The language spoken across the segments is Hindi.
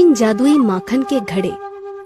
तीन जादुई माखन के घड़े।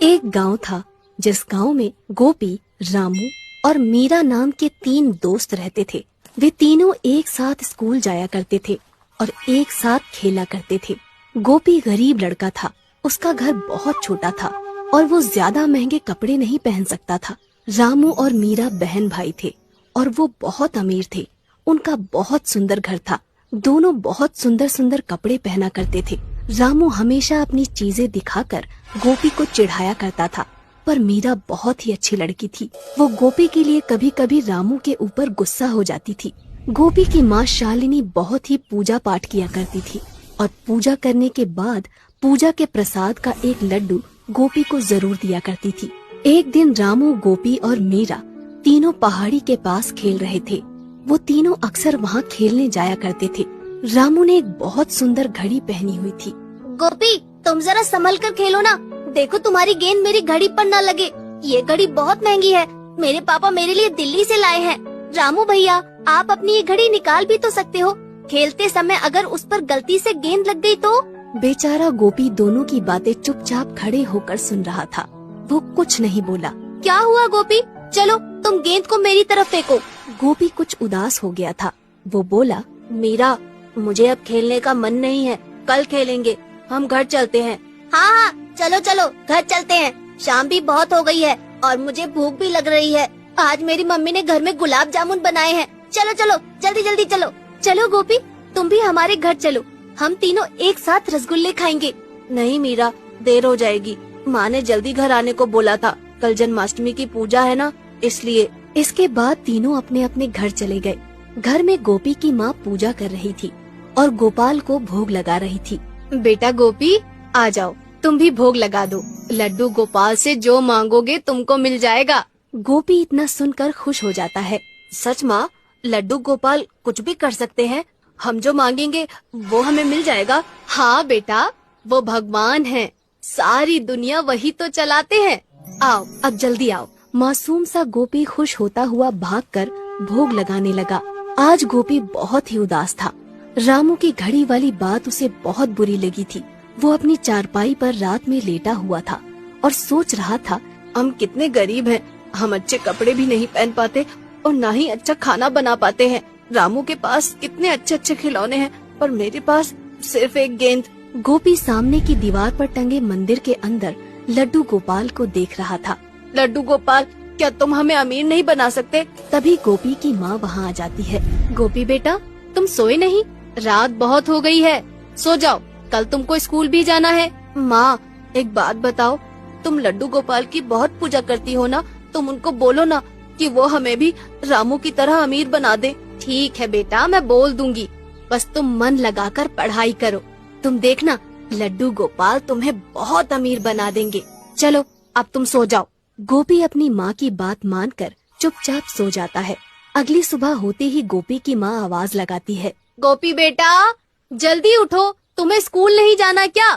एक गांव था जिस गांव में गोपी, रामू और मीरा नाम के तीन दोस्त रहते थे। वे तीनों एक साथ स्कूल जाया करते थे और एक साथ खेला करते थे। गोपी गरीब लड़का था, उसका घर बहुत छोटा था और वो ज्यादा महंगे कपड़े नहीं पहन सकता था। रामू और मीरा बहन भाई थे और वो बहुत अमीर थे। उनका बहुत सुंदर घर था। दोनों बहुत सुंदर सुंदर कपड़े पहना करते थे। रामू हमेशा अपनी चीजें दिखाकर गोपी को चिढ़ाया करता था, पर मीरा बहुत ही अच्छी लड़की थी। वो गोपी के लिए कभी कभी रामू के ऊपर गुस्सा हो जाती थी। गोपी की माँ शालिनी बहुत ही पूजा पाठ किया करती थी और पूजा करने के बाद पूजा के प्रसाद का एक लड्डू गोपी को जरूर दिया करती थी। एक दिन रामू, गोपी और मीरा तीनों पहाड़ी के पास खेल रहे थे। वो तीनों अक्सर वहाँ खेलने जाया करते थे। रामू ने एक बहुत सुंदर घड़ी पहनी हुई थी। गोपी, तुम जरा संभल कर खेलो ना। देखो तुम्हारी गेंद मेरी घड़ी पर न लगे। ये घड़ी बहुत महंगी है। मेरे पापा मेरे लिए दिल्ली से लाए हैं। रामू भैया, आप अपनी ये घड़ी निकाल भी तो सकते हो। खेलते समय अगर उस पर गलती से गेंद लग गई तो। बेचारा गोपी दोनों की बातें चुपचाप खड़े होकर सुन रहा था। वो कुछ नहीं बोला। क्या हुआ गोपी? चलो तुम गेंद को मेरी तरफ फेंको। गोपी कुछ उदास हो गया था। वो बोला, मीरा, मुझे अब खेलने का मन नहीं है। कल खेलेंगे। हम घर चलते हैं। हाँ, चलो चलो घर चलते हैं। शाम भी बहुत हो गई है और मुझे भूख भी लग रही है। आज मेरी मम्मी ने घर में गुलाब जामुन बनाए हैं। चलो चलो जल्दी जल्दी चलो। चलो गोपी, तुम भी हमारे घर चलो। हम तीनों एक साथ रसगुल्ले खाएंगे। नहीं मीरा, देर हो जाएगी। माँ ने जल्दी घर आने को बोला था। कल जन्माष्टमी की पूजा है ना, इसलिए। इसके बाद तीनों अपने अपने घर चले गए। घर में गोपी की माँ पूजा कर रही थी और गोपाल को भोग लगा रही थी। बेटा गोपी, आ जाओ, तुम भी भोग लगा दो। लड्डू गोपाल से जो मांगोगे तुमको मिल जाएगा। गोपी इतना सुनकर खुश हो जाता है। सच माँ, लड्डू गोपाल कुछ भी कर सकते हैं। हम जो मांगेंगे वो हमें मिल जाएगा। हाँ बेटा, वो भगवान हैं। सारी दुनिया वही तो चलाते हैं। आओ, अब जल्दी आओ। मासूम सा गोपी खुश होता हुआ भागकर भोग लगाने लगा। आज गोपी बहुत ही उदास था। रामू की घड़ी वाली बात उसे बहुत बुरी लगी थी। वो अपनी चारपाई पर रात में लेटा हुआ था और सोच रहा था, हम कितने गरीब हैं। हम अच्छे कपड़े भी नहीं पहन पाते और ना ही अच्छा खाना बना पाते हैं। रामू के पास कितने अच्छे अच्छे खिलौने हैं, पर मेरे पास सिर्फ एक गेंद। गोपी सामने की दीवार पर टंगे मंदिर के अंदर लड्डू गोपाल को देख रहा था। लड्डू गोपाल, क्या तुम हमें अमीर नहीं बना सकते? तभी गोपी की माँ वहाँ आ जाती है। गोपी बेटा, तुम सोए नहीं? रात बहुत हो गई है, सो जाओ, कल तुमको स्कूल भी जाना है। माँ, एक बात बताओ, तुम लड्डू गोपाल की बहुत पूजा करती हो ना, तुम उनको बोलो ना कि वो हमें भी रामू की तरह अमीर बना दे। ठीक है बेटा, मैं बोल दूंगी, बस तुम मन लगाकर पढ़ाई करो। तुम देखना, लड्डू गोपाल तुम्हें बहुत अमीर बना देंगे। चलो अब तुम सो जाओ। गोपी अपनी माँ की बात मानकर चुपचाप सो जाता है। अगली सुबह होते ही गोपी की माँ आवाज लगाती है, गोपी बेटा, जल्दी उठो, तुम्हें स्कूल नहीं जाना क्या?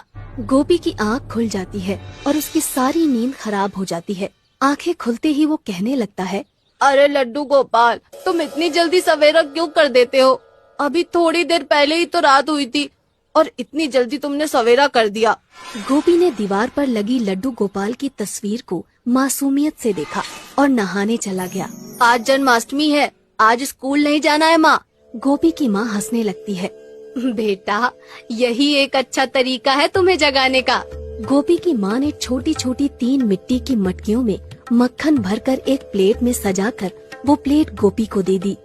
गोपी की आँख खुल जाती है और उसकी सारी नींद खराब हो जाती है। आंखें खुलते ही वो कहने लगता है, अरे लड्डू गोपाल, तुम इतनी जल्दी सवेरा क्यों कर देते हो? अभी थोड़ी देर पहले ही तो रात हुई थी और इतनी जल्दी तुमने सवेरा कर दिया। गोपी ने दीवार पर लगी लड्डू गोपाल की तस्वीर को मासूमियत से देखा और नहाने चला गया। आज जन्माष्टमी है, आज स्कूल नहीं जाना है माँ। गोपी की माँ हंसने लगती है। बेटा, यही एक अच्छा तरीका है तुम्हें जगाने का। गोपी की माँ ने छोटी छोटी 3 मिट्टी की मटकियों में मक्खन भरकर एक प्लेट में सजाकर वो प्लेट गोपी को दे दी।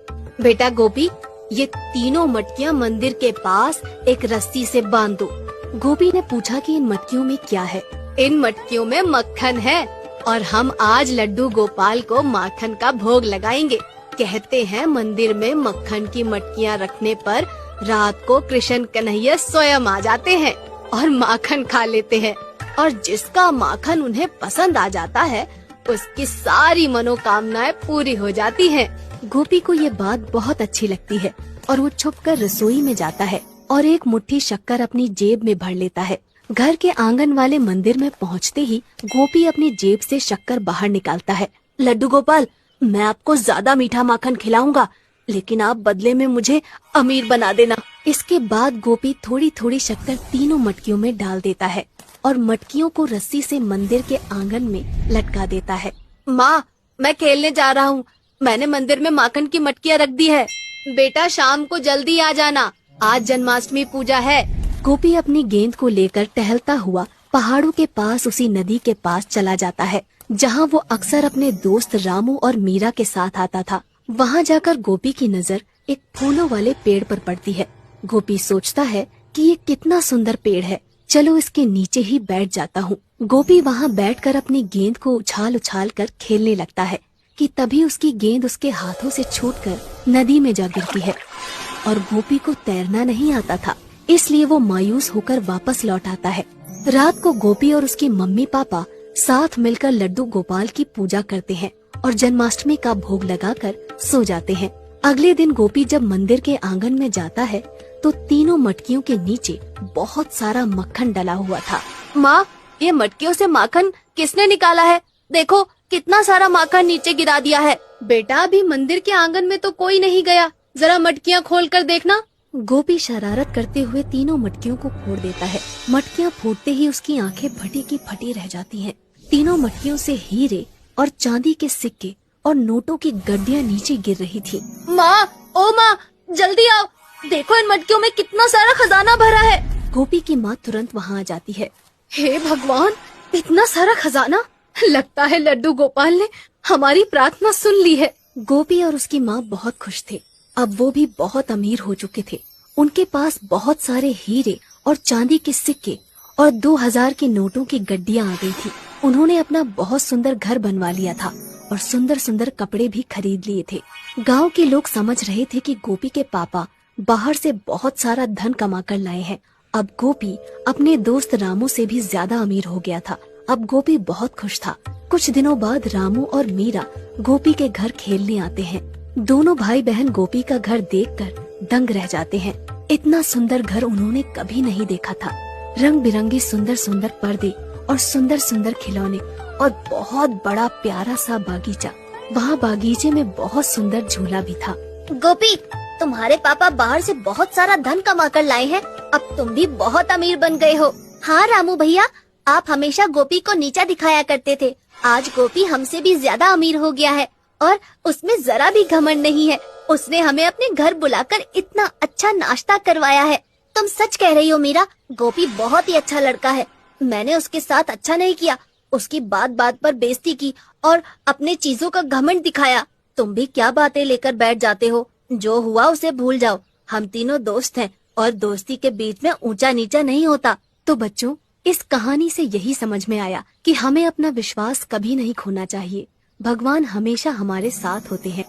बेटा गोपी, ये तीनों मटकियाँ मंदिर के पास एक रस्सी से बांध दो। गोपी ने पूछा कि इन मटकियों में क्या है? इन मटकियों में मक्खन है और हम आज लड्डू गोपाल को माखन का भोग लगाएंगे। कहते हैं मंदिर में मक्खन की मटकियाँ रखने पर रात को कृष्ण कन्हैया स्वयं आ जाते हैं और माखन खा लेते हैं, और जिसका माखन उन्हें पसंद आ जाता है उसकी सारी मनोकामनाएं पूरी हो जाती हैं। गोपी को ये बात बहुत अच्छी लगती है और वो छुपकर रसोई में जाता है और एक मुट्ठी शक्कर अपनी जेब में भर लेता है। घर के आंगन वाले मंदिर में पहुंचते ही गोपी अपनी जेब से शक्कर बाहर निकालता है। लड्डू गोपाल, मैं आपको ज्यादा मीठा माखन खिलाऊंगा, लेकिन आप बदले में मुझे अमीर बना देना। इसके बाद गोपी थोड़ी थोड़ी शक्कर तीनों मटकियों में डाल देता है और मटकियों को रस्सी से मंदिर के आंगन में लटका देता है। माँ, मैं खेलने जा रहा हूँ। मैंने मंदिर में माखन की मटकियाँ रख दी है। बेटा, शाम को जल्दी आ जाना, आज जन्माष्टमी पूजा है। गोपी अपनी गेंद को लेकर टहलता हुआ पहाड़ों के पास उसी नदी के पास चला जाता है जहाँ वो अक्सर अपने दोस्त रामू और मीरा के साथ आता था। वहाँ जाकर गोपी की नजर एक फूलों वाले पेड़ पर पड़ती है। गोपी सोचता है कि ये कितना सुंदर पेड़ है, चलो इसके नीचे ही बैठ जाता हूँ। गोपी वहाँ बैठकर अपनी गेंद को उछाल उछाल कर खेलने लगता है कि तभी उसकी गेंद उसके हाथों से छूटकर नदी में जा गिरती है और गोपी को तैरना नहीं आता था, इसलिए वो मायूस होकर वापस लौट आता है। रात को गोपी और उसकी मम्मी पापा साथ मिलकर लड्डू गोपाल की पूजा करते हैं और जन्माष्टमी का भोग लगाकर सो जाते हैं। अगले दिन गोपी जब मंदिर के आंगन में जाता है तो तीनों मटकियों के नीचे बहुत सारा मक्खन डला हुआ था। माँ, ये मटकियों से माखन किसने निकाला है? देखो कितना सारा माखन नीचे गिरा दिया है। बेटा, अभी मंदिर के आंगन में तो कोई नहीं गया, जरा मटकियाँ खोल कर देखना। गोपी शरारत करते हुए तीनों मटकियों को फोड़ देता है। मटकियाँ फूटते ही उसकी आंखें फटी की फटी रह जाती हैं। तीनों मटकियों से हीरे और चांदी के सिक्के और नोटों की गड्डियाँ नीचे गिर रही थी। माँ, ओ माँ, जल्दी आओ, देखो इन मटकियों में कितना सारा खजाना भरा है। गोपी की माँ तुरंत वहाँ आ जाती है। हे भगवान, इतना सारा खजाना! लगता है लड्डू गोपाल ने हमारी प्रार्थना सुन ली है। गोपी और उसकी माँ बहुत खुश थे। अब वो भी बहुत अमीर हो चुके थे। उनके पास बहुत सारे हीरे और चांदी के सिक्के और 2000 के नोटों की गड्डियाँ आ गई थी। उन्होंने अपना बहुत सुंदर घर बनवा लिया था और सुंदर सुंदर कपड़े भी खरीद लिए थे। गांव के लोग समझ रहे थे कि गोपी के पापा बाहर से बहुत सारा धन कमा कर लाए हैं। अब गोपी अपने दोस्त रामू से भी ज्यादा अमीर हो गया था। अब गोपी बहुत खुश था। कुछ दिनों बाद रामू और मीरा गोपी के घर खेलने आते हैं। दोनों भाई बहन गोपी का घर देखकर दंग रह जाते हैं। इतना सुंदर घर उन्होंने कभी नहीं देखा था। रंग बिरंगे सुंदर सुंदर पर्दे और सुंदर सुंदर खिलौने और बहुत बड़ा प्यारा सा बागीचा। वहाँ बागीचे में बहुत सुंदर झूला भी था। गोपी, तुम्हारे पापा बाहर से बहुत सारा धन कमा कर लाए हैं। अब तुम भी बहुत अमीर बन गए हो। हाँ रामू भैया, आप हमेशा गोपी को नीचा दिखाया करते थे। आज गोपी हमसे भी ज्यादा अमीर हो गया है और उसमें जरा भी घमंड नहीं है। उसने हमें अपने घर बुलाकर इतना अच्छा नाश्ता करवाया है। तुम सच कह रही हो मीरा, गोपी बहुत ही अच्छा लड़का है। मैंने उसके साथ अच्छा नहीं किया, उसकी बात बात पर बेइज्जती की और अपने चीजों का घमंड दिखाया। तुम भी क्या बातें लेकर बैठ जाते हो? जो हुआ उसे भूल जाओ। हम तीनों दोस्त हैं और दोस्ती के बीच में ऊंचा नीचा नहीं होता। तो बच्चों, इस कहानी से यही समझ में आया कि हमें अपना विश्वास कभी नहीं खोना चाहिए। भगवान हमेशा हमारे साथ होते हैं।